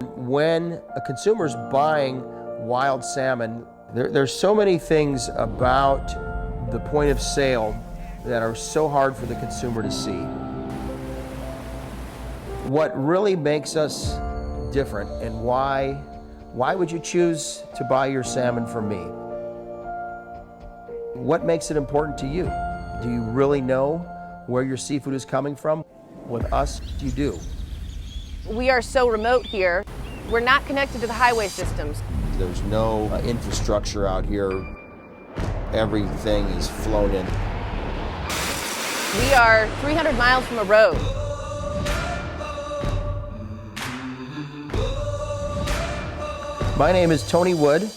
When a consumer's buying wild salmon, there's so many things about the point of sale that are so hard for the consumer to see. What really makes us different, and why would you choose to buy your salmon from me? What makes it important to you? Do you really know where your seafood is coming from? With us, you do. We are so remote here. We're not connected to the highway systems. There's no infrastructure out here. Everything is flown in. We are 300 miles from a road. My name is Tony Wood,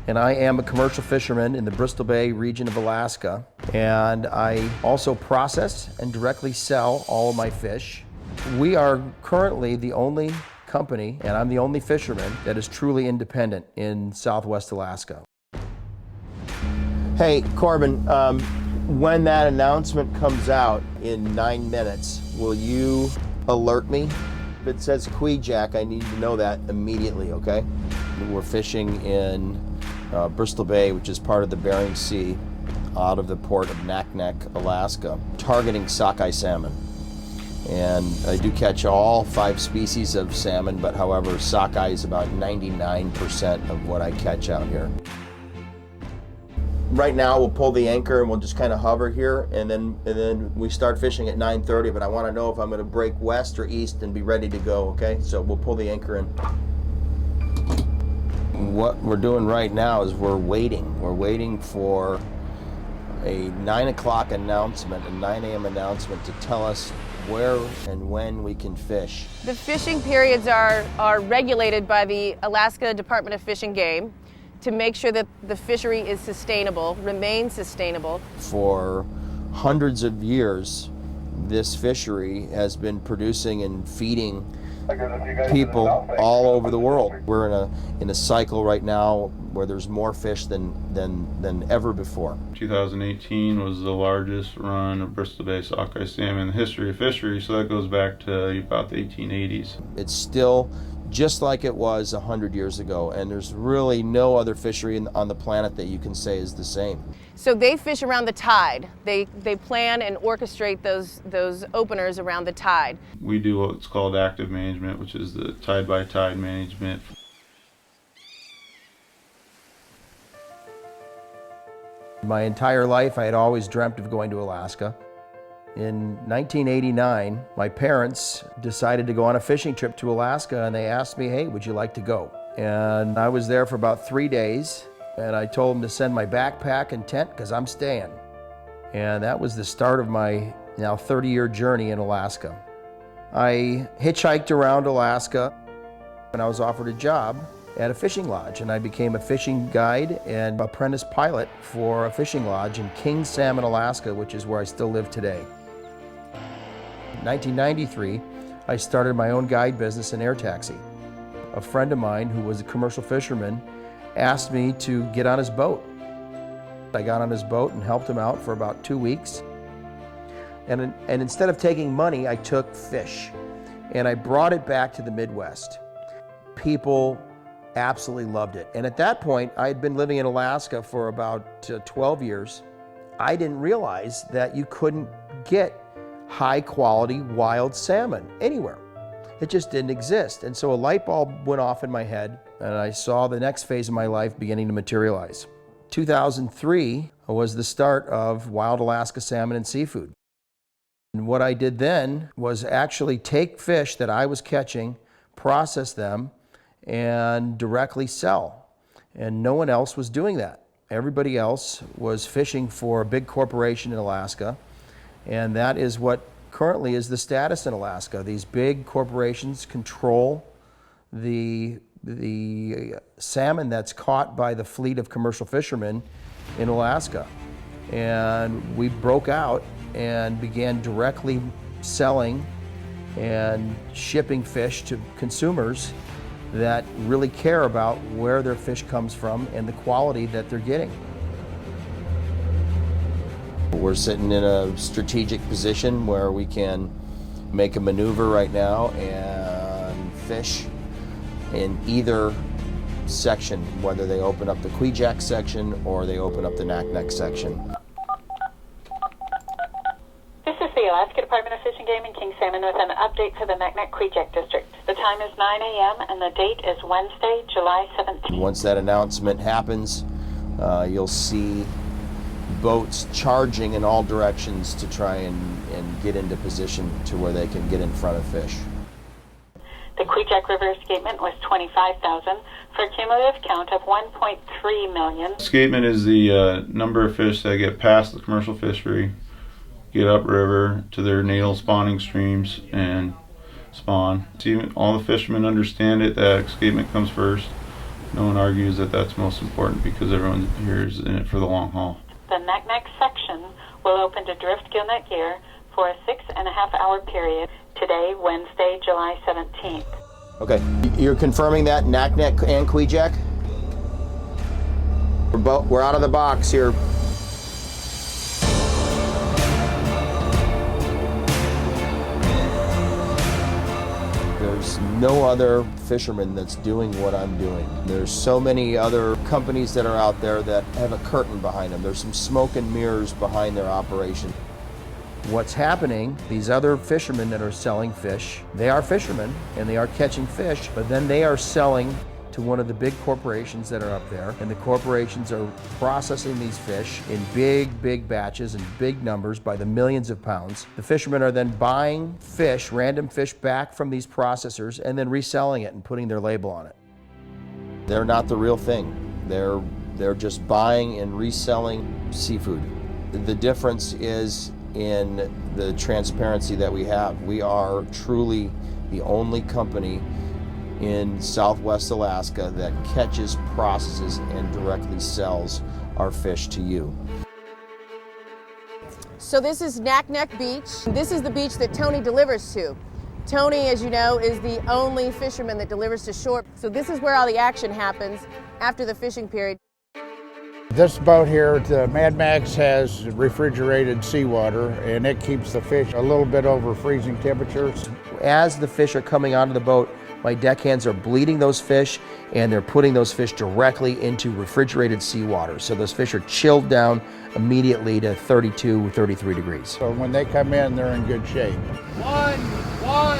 and I am a commercial fisherman in the Bristol Bay region of Alaska. And I also process and directly sell all of my fish. We are currently the only company, and I'm the only fisherman, that is truly independent in Southwest Alaska. Hey, Corbin, when that announcement comes out in 9 minutes, will you alert me? If it says Kvichak, I need to know that immediately, okay? We're fishing in Bristol Bay, which is part of the Bering Sea, out of the port of Naknek, Alaska, targeting sockeye salmon. And I do catch all 5 species of salmon, but however, sockeye is about 99% of what I catch out here. Right now, we'll pull the anchor and we'll just kind of hover here, and then we start fishing at 9:30, but I want to know if I'm going to break west or east and be ready to go, okay? So we'll pull the anchor in. What we're doing right now is we're waiting. We're waiting for a 9 o'clock announcement, a 9 a.m. announcement to tell us where and when we can fish. The fishing periods are regulated by the Alaska Department of Fish and Game to make sure that the fishery is sustainable, remains sustainable. For hundreds of years, this fishery has been producing and feeding people all over the world. We're in a cycle right now where there's more fish than ever before. 2018 was the largest run of Bristol Bay sockeye salmon in the history of fishery, so that goes back to about the 1880s. It's still just like it was 100 years ago, and there's really no other fishery on the planet that you can say is the same. So they fish around the tide. They plan and orchestrate those openers around the tide. We do what's called active management, which is the tide-by-tide management. My entire life, I had always dreamt of going to Alaska. In 1989, my parents decided to go on a fishing trip to Alaska, and they asked me, hey, would you like to go? And I was there for about 3 days, and I told them to send my backpack and tent because I'm staying. And that was the start of my now 30-year journey in Alaska. I hitchhiked around Alaska, and I was offered a job at a fishing lodge, and I became a fishing guide and apprentice pilot for a fishing lodge in King Salmon, Alaska, which is where I still live today. In 1993, I started my own guide business in air taxi. A friend of mine who was a commercial fisherman asked me to get on his boat. I got on his boat and helped him out for about 2 weeks. And instead of taking money, I took fish. And I brought it back to the Midwest. People absolutely loved it. And at that point, I had been living in Alaska for about 12 years. I didn't realize that you couldn't get high quality wild salmon anywhere. It just didn't exist. And so a light bulb went off in my head, and I saw the next phase of my life beginning to materialize. 2003 was the start of Wild Alaska Salmon and Seafood. And what I did then was actually take fish that I was catching, process them, and directly sell. And no one else was doing that. Everybody else was fishing for a big corporation in Alaska, and that is what currently is the status in Alaska. These big corporations control the salmon that's caught by the fleet of commercial fishermen in Alaska. And we broke out and began directly selling and shipping fish to consumers that really care about where their fish comes from and the quality that they're getting. We're sitting in a strategic position where we can make a maneuver right now and fish in either section, whether they open up the Kwijak section or they open up the Naknek section. This is the Alaska Department of Fish and Game and King Salmon with an update for the Naknek Kwijak District. The time is 9 a.m. and the date is Wednesday, July 17th. Once that announcement happens, you'll see boats charging in all directions to try and get into position to where they can get in front of fish. The Kwijak River escapement was 25,000 for a cumulative count of 1.3 million. Escapement is the number of fish that get past the commercial fishery, get upriver to their natal spawning streams and spawn. All the fishermen understand it, that escapement comes first. No one argues that that's most important because everyone here is in it for the long haul. The Naknek section will open to drift gillnet gear for a 6.5-hour period today, Wednesday, July 17th. Okay, you're confirming that Naknek and Kwijak? We're out of the box here. There's no other fisherman that's doing what I'm doing. There's so many other companies that are out there that have a curtain behind them. There's some smoke and mirrors behind their operation. What's happening, these other fishermen that are selling fish, they are fishermen and they are catching fish, but then they are selling to one of the big corporations that are up there, and the corporations are processing these fish in big batches and big numbers by the millions of pounds. The fishermen are then buying fish, random fish, back from these processors and then reselling it and putting their label on it. They're not the real thing. They're just buying and reselling seafood. The difference is in the transparency that we have. We are truly the only company in Southwest Alaska that catches, processes, and directly sells our fish to you. So this is Naknek Beach. This is the beach that Tony delivers to. Tony, as you know, is the only fisherman that delivers to shore. So this is where all the action happens after the fishing period. This boat here, the Mad Max, has refrigerated seawater, and it keeps the fish a little bit over freezing temperatures. As the fish are coming onto the boat, my deckhands are bleeding those fish and they're putting those fish directly into refrigerated seawater. So those fish are chilled down immediately to 32, 33 degrees. So when they come in, they're in good shape. 1, 1,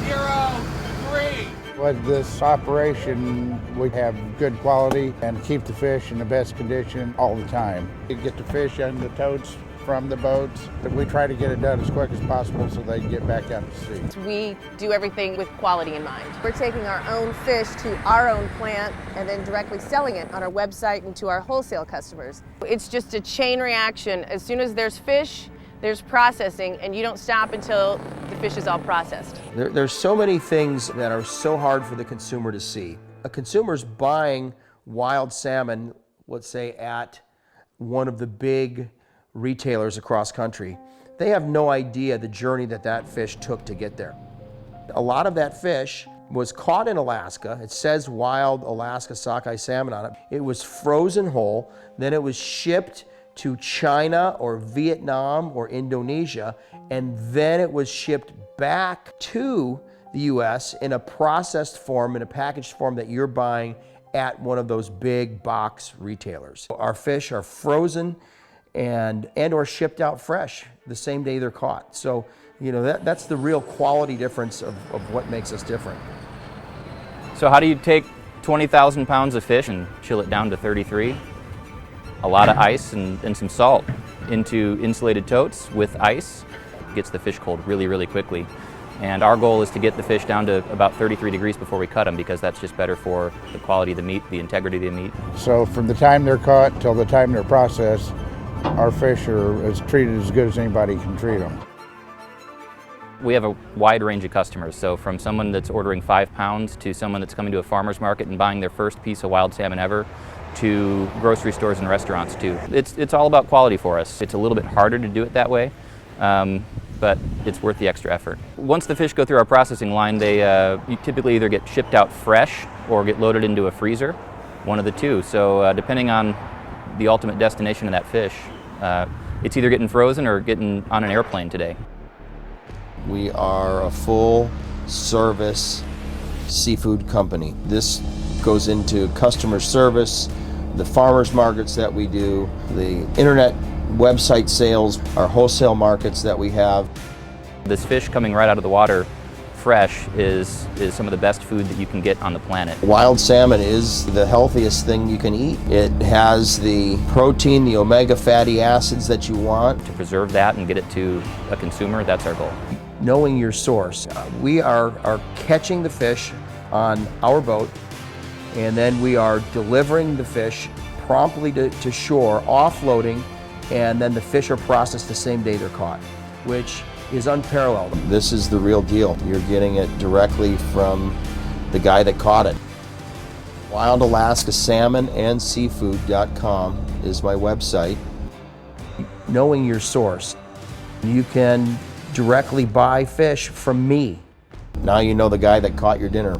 0, 3. With this operation, we have good quality and keep the fish in the best condition all the time. We get the fish and the totes from the boats, but we try to get it done as quick as possible so they can get back out to sea. We do everything with quality in mind. We're taking our own fish to our own plant and then directly selling it on our website and to our wholesale customers. It's just a chain reaction. As soon as there's fish, there's processing, and you don't stop until the fish is all processed. There's so many things that are so hard for the consumer to see. A consumer's buying wild salmon, let's say at one of the big retailers across country. They have no idea the journey that fish took to get there. A lot of that fish was caught in Alaska. It says wild Alaska sockeye salmon on it. It was frozen whole, then it was shipped to China or Vietnam or Indonesia, and then it was shipped back to the US in a processed form, in a packaged form that you're buying at one of those big box retailers. Our fish are frozen and or shipped out fresh the same day they're caught. So, you know, that's the real quality difference of what makes us different. So how do you take 20,000 pounds of fish and chill it down to 33? A lot of ice and some salt into insulated totes with ice. Gets the fish cold really quickly. And our goal is to get the fish down to about 33 degrees before we cut them, because that's just better for the quality of the meat, the integrity of the meat. So from the time they're caught till the time they're processed, our fish are treated as good as anybody can treat them. We have a wide range of customers, so from someone that's ordering 5 pounds to someone that's coming to a farmer's market and buying their first piece of wild salmon ever, to grocery stores and restaurants too. It's all about quality for us. It's a little bit harder to do it that way, but it's worth the extra effort. Once the fish go through our processing line, they you typically either get shipped out fresh or get loaded into a freezer, one of the two. So depending on the ultimate destination of that fish, it's either getting frozen or getting on an airplane today. We are a full service seafood company. This goes into customer service, the farmers markets that we do, the internet website sales, our wholesale markets that we have. This fish coming right out of the water fresh is some of the best food that you can get on the planet. Wild salmon is the healthiest thing you can eat. It has the protein, the omega fatty acids that you want. To preserve that and get it to a consumer, that's our goal. Knowing your source. We are catching the fish on our boat, and then we are delivering the fish promptly to shore, offloading, and then the fish are processed the same day they're caught, which is unparalleled. This is the real deal. You're getting it directly from the guy that caught it. Wild Alaska Salmon and Seafood.com is my website. Knowing your source. You can directly buy fish from me. Now you know the guy that caught your dinner.